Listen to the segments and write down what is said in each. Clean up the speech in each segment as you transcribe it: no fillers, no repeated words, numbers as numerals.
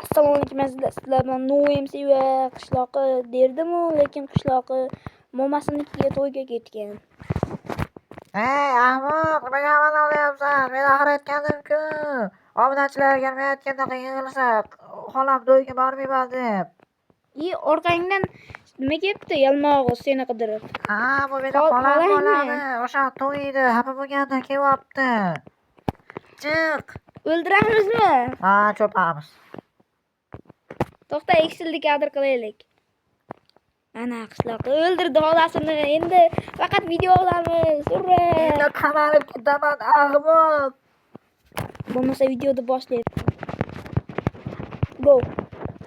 Assalomu alaykum azizlar. Sizlar bilan NoMC va qishloqi derdim-u, lekin qishloqi momasinikiga to'yga ketgan. Hey ahmoq, nimaga amal olyapsan? Men oxir aytgandim-ku. Obunachilar kelmayotganda yig'ilsa, xolam to'yga bormayman deb. Orqangdan nima kelibdi? Yalmog'iz seni qidirib. Ha, bu meni xolam bo'ladi. O'sha to'y edi, xafa bo'lganda kelyapti. Chiq. O'ldiramizmi? Ha, cho'pamiz. To'xta, eksildi kadr qilaylik. Ana qishloqi o'ldirdi xolasini. Endi faqat video olamiz. Ura! Endi qamalib ketaman, ahmoq. Bo'lmasa videoni boshlaymiz. Go.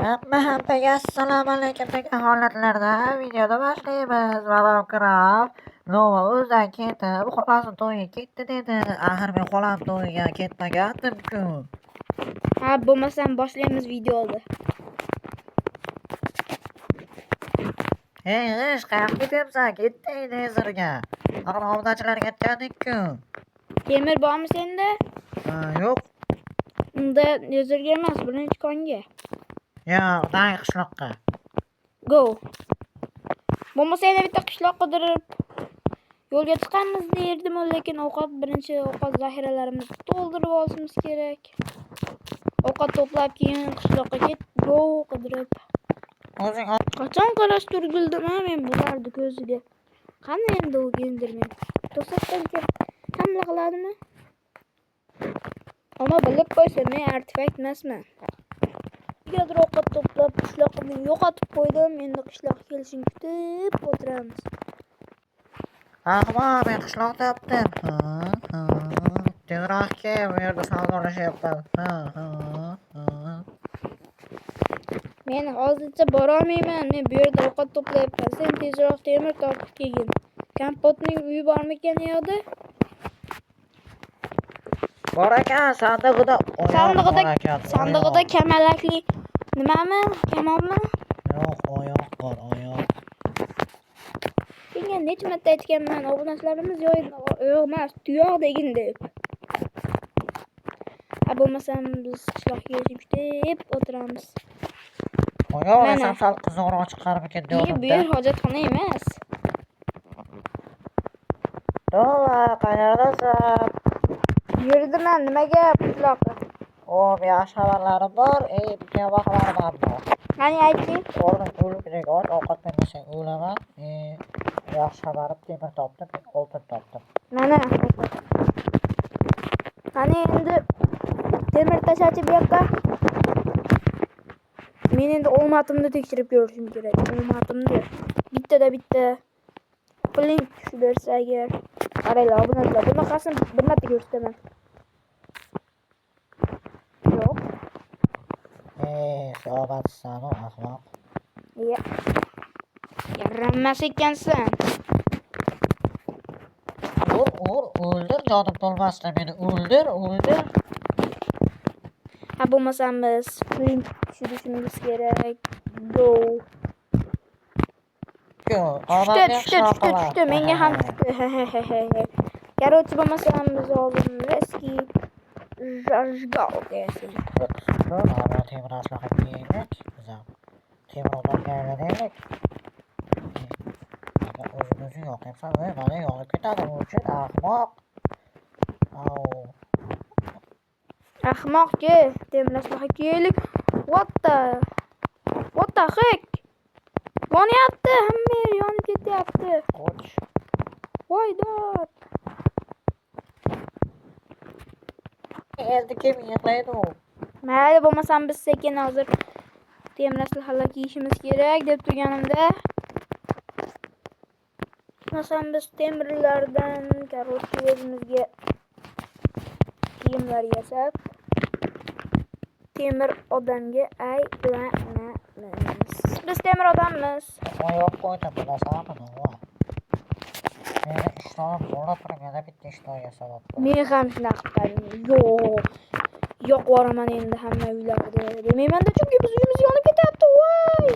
Hammaga assalomu alaykum degan holatlarda videoni boshlaymiz. Malomkirov Nova o'zidan ketib, xolasini to'yiga ketdi dedi. Axir men xolam to'yiga ketmagandim-ku. Ha, bo'lmasam boshlaymiz videoni. Hey, g'ish, qayoqqa ketyapsan? Ketding nezirga. Axir obunachilarga aytgandik-ku. Temir bormi senda? Ha, yo'q. Unda nezirga emas, birinchi konga. Yo'q, dang qishloqqa. Go. Bo'lmasa yana bitta qishloq qidirib yo'lga chiqamiz derdim, lekin birinchi ovqat zaxiralarimizni to'ldirib olishimiz kerak. Ovqat to'plab keyin qishloqqa go qidirib. O'zing Qachon qarash turgildim men bularni ko'ziga. Qani endi u gendirmen. To'satdan hamla qiladimi? Ammo bilib qo'ysa, men artefakt emasman. Negadir ovqat to'plab qishloqni yo'qotib qo'ydim. Endi qishloq kelishini kutib o'tiramiz. ahmoq, men qishloq topdim. Tezroq kel, bu yerda savdolashyapman. Men hozircha borolmayman. Men bu yerda ovqat to'playapman. Sen tezroq temir topib kelgin. Kompotning uyi bormikan u yoqda? Bor ekan, sandig'ida kamalakli nimami? Kamonmi? Yo'q, oyoq bor, oyoq. Senga necha marta aytganman, obunachilarimiz yo'q emas, tuyoq degin deb. Bo'lmasam biz qishloqqa kelishib kutib o'tiramiz. Oyoq desam sal qizig'roq chiqarib ketdi. Bu yer hojatxona emas. Tova, qayerdasan? Yurdiman, nimaga qishloqqa? Yaxshi xabarlarim bor, bitta xabarim bor. Qani ayting? O'rnim o'likdek och, ovqat bermasang o'laman. Yaxshi xabarim, temir topdim, oltin topdim. Mana. Qani endi temir tashachi bu yoqqa. Men endi omatimni tekshirib ko'rishim kerak. Omatimni bitta puling tushib bersa agar. Qaranglar, obunachilar, bunaqasini bir marta ko'rsataman. Yo'q. Omadsan, ahmoq. Yarammas ekansan. O'ldir, jonim to'lmasdan meni o'ldir. Bo'lmasam biz puling tushirishimiz kerak. Go. Tushdi. Menga ham tushdi. Короче, bo'lmasam biz hozir reski jajgalga temir aslahat yeylik. Temir odamga aylanaylik. O'zing yoqyapsan, mana yonib ketadi bu uchun, ahmoq. Ahmoqchi, temir aslahat yeylik. What the heck? Yonyapti, hamma yer yonib ketyapti. Voy dod. Endi kim yig'laydi u? Mayli, bo'lmasam biz sekin hozir temir aslahatlar kiyishimiz kerak deb turganimda. Bo'lmasam biz temirlardan короче o'zimizga kiyimlar yasab temir odamga aylanamiz. Biz temir odammiz. Oyoq qo'ydim, bilasanmi? Meni ishtonib bo'lib turib, yana bitta ishton yasab. Men ham shunaqa qildim. Yo'q boraman endi hamma uylarda. Demayman-da, chunki biz uyimiz yonib ketyapti. Voy!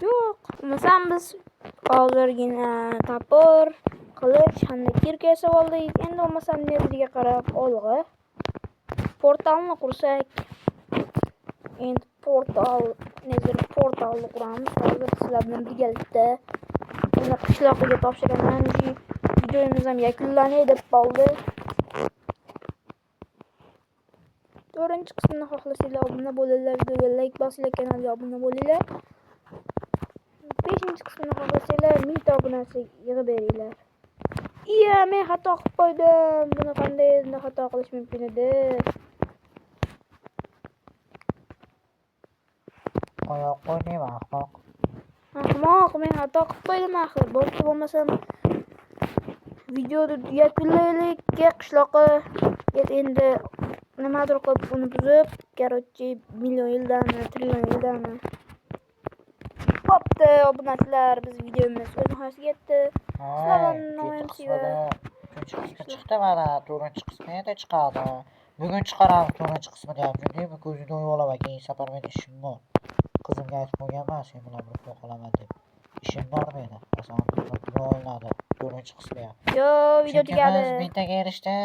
Yo'q, bo'lmasam biz hozirgina tapir, qilich, hamda kirka yasab oldik. Endi bo'lmasam nerga qarab olg'a portalni qursak. endi portal portalni quramiz. Hozir sizlar bilan birgalikda buni qishloqiga topshiraman. Videomiz ham yakunlanay deb qoldi. 4-qismini xohlasanglar obuna bo'linglar, videoga like bosinglar, kanalga obuna bo'linglar. 5-qismini xohlasanglar 1000 ta obunachi yig'ib beringlar. Iya, men xato qilib qo'ydim. Buni qanday endi xato qilish mumkin edi? Qo'ya qo'ydim ahmoq. Ahmoq, men xato qilib qo'ydim axir. Bo'pti, bo'lmasam videoni yakunlaylik. Qishloqqa endi nimadir qilib uni buzib, короче, million yildami, trillion yildami. Bo'pti, obunachilar, biz videomiz o'z nihoyasiga yetdi. Uchinchi qismi chiqdi mana, 4-qismi endi chiqadi. Bugun chiqaramiz 4-qismini ham. Chunki bu ko'zini o'yib olaman, keyin safar men ishim bor. Qizimga aytib qo'yganman, sen bilan birga qolaman deb. Ishim bor meni. Masalan, bu olinadi 4-qismi ham. Yo, video Chunki tugadi. biz bittaga erishdik.